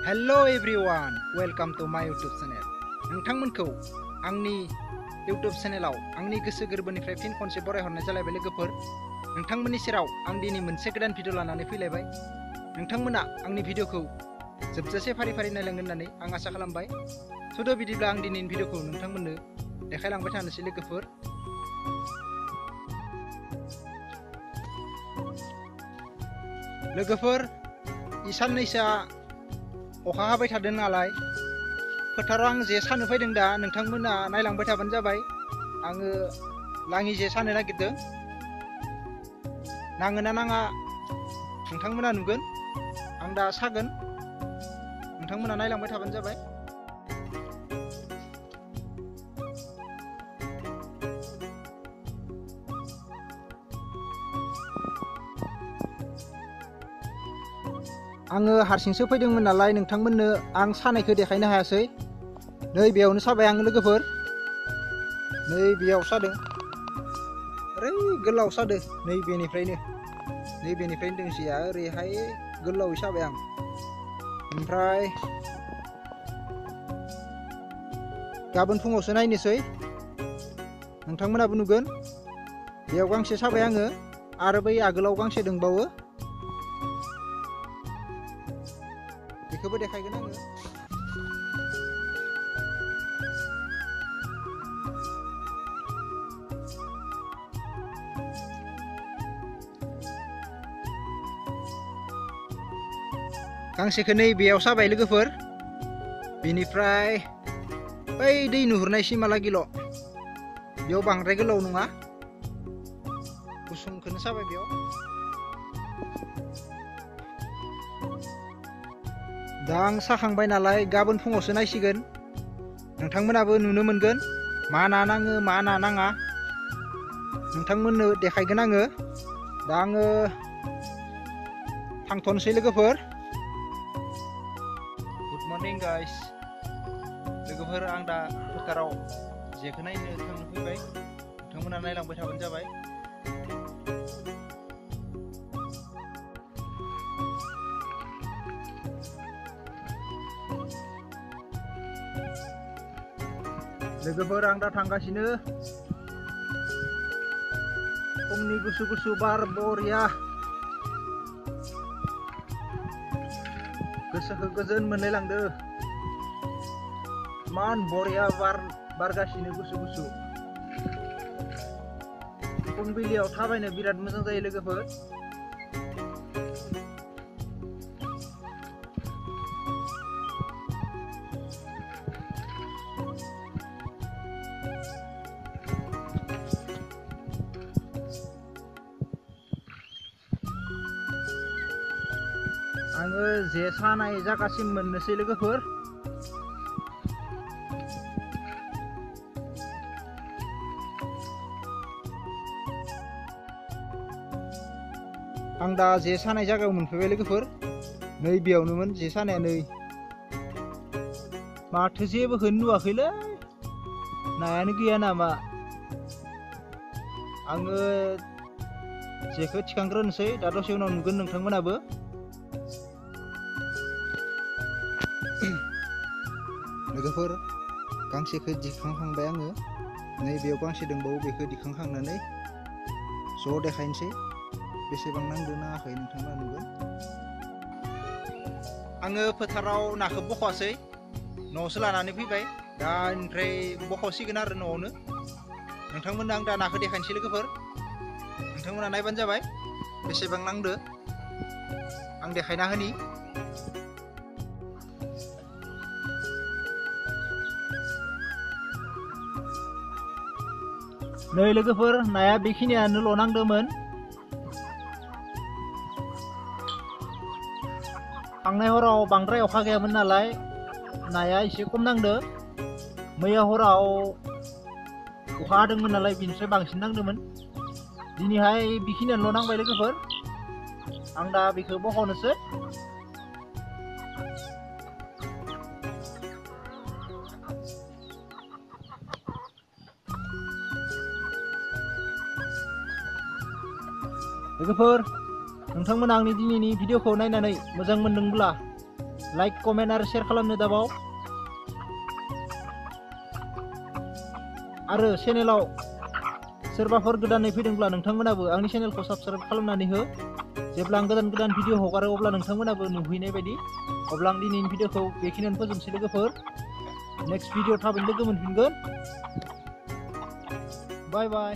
Hello everyone, welcome to my YouTube channel. नोंथांमोनखौ आंनि YouTube चेनेलाव आंनि गोसो गोरबोनिफ्राय फिन खनसे बरायहरनाय जालायबाय लोगोफोर। नोंथांमोननि सेराव आं दिनै मोनसे गोदान भिडिअ लानानै फैलायबाय। नोंथांमोना आंनि भिडिअखौ जोबजासे फारि फारि नायलांगोन होननानै आं आसा खालामबाय। स' बिदिब्ला आं दिनैनि भिडिअखौ नोंथांमोननो देखायलांबाय थानोसै लोगोफोर। लोगोफोर साननैसोआ अखा हाबाय थादों नालाय फोथाराव आं जे सानो फैदों दा नोंथांमोना नायलांबाय थाबानो जाबाय। आङो लाङि जे सानो नागिरदों, नाङोना नाङा नोंथांमोना नुगोन। आं दा सागोन, नोंथांमोना नायलांबाय थाबानो जाबाय। आङो हारसिंसो फैदोंमोन नालाय नोंथांमोननो आं सानायखौ देखायनो हायासै। नै बेयावनो साबाय आं लोगोफोर, नै बेयाव सादों, ओरै गोलाव सादो, नैबेनिफ्रायनो दोंसेया ओरैहाय गोलावै साबाय आं। ओमफ्राय गाबोन फुङावसो नायनोसै, नोंथांमोनाबो नुगोन। बेयाव गांसे साबाय आङो, आरो बै आगोलाव गांसे दंबावो, बेखौबो देखायगोन आङो। गांसेखौ नै बेयाव साबाय लोगोफोर, बेनिफ्राय बै दै नुहुरनाय सिमालागिल', बेयाव बांद्राय गोलाव नङा, गुसुंखौनो साबाय बेयाव। दा आं साखांबाय नालाय गाबोन फुङावसो नायसिगोन, नोंथांमोनाबो नुनो मोनगोन मा ना नाङो मा ना नाङा, नोंथांमोननो देखायगोन आङो। दा आङो थांथ'नोसै लोगोफोर। Good morning guys. लोगोफोर आं दा फोथाराव जेखौ नायनो थांनो फैबाय, नोंथांमोना नायलांबाय थाबानो जाबाय। लोगोफोर आं दा थांगासिनो, फुंनि गुसु गुसु बार बरिया, गोसोखौ गोजोन मोनलायलांदो। इमान बरिया बार बारगासिनो गुसु गुसु। फुंबिलियाव थाबायनो बिराद मोजां जायो लोगोफोर। आङो जे सानाय जागासिम मोननोसै लोगोफोर। आं दा जे सानाय जायगायाव मोनफैबाय लोगोफोर। नै बेयावनोमोन जे सानाया, नै माथो जेबोखौनो नुवाखैलै, नायानो गैया नामा। आङो जेखौ थिखांग्रोनोसै, दा दसे उनाव नुगोन नोंथांमोनाबो। लोगोफोर गांसेखौ दिखांखांबाय आङो, नै बेयाव गांसे दंबावो, बेखौ दिखांखांनानै ज' देखायनोसै बेसेबां नांदो नाङाखै, नोंथांमोना नुगोन। आङो फोथाराव नाखौ बख'वासै, न'आवसो लानानै फैबाय। दा ओमफ्राय बख'सिगोन आरो न'आवनो। नोंथांमोननो आं दा नाखौ देखायनोसै लोगोफोर, नोंथांमोना नायबानो जाबाय बेसेबां नांदो, आं देखायना होनि। नै लोगोफोर नाया बेखिनियानोल' नांदोंमोन। थांनाय हराव बांद्राय अखा गैयामोन नालाय नाया एसे खम नांदो। मैया हराव अखा हादोंमोन नालाय बिनिफ्राय बांसिन नांदोंमोन। दिनैहाय बेखिनियानोल' नांबाय लोगोफोर। आं दा बेखौ बख'नोसै। लोगोफोर नोंथांमोना आंनि दिनैनि भिडिअखौ नायनानै मोजां मोनदोंब्ला लाइक कमेन्ट आरो शेयार खालामनो दाबाव आरो चेनेलाव सोरबाफोर गोदानै फैदोंब्ला नोंथांमोनाबो आंनि चेनेलखौ साबस्क्राइब खालामनानै हो जेब्ला आं गोदान गोदान भिडिअ हगारो अब्ला नोंथांमोनाबो नुहैनाय बायदि अब्ला आं दिनैनि भिडिअखौ बेखिनियावनो फोजोबनोसै लोगोफोर नेक्स्ट भिडिअ थाबैनो लोगो मोनफिनगोन बाय बाय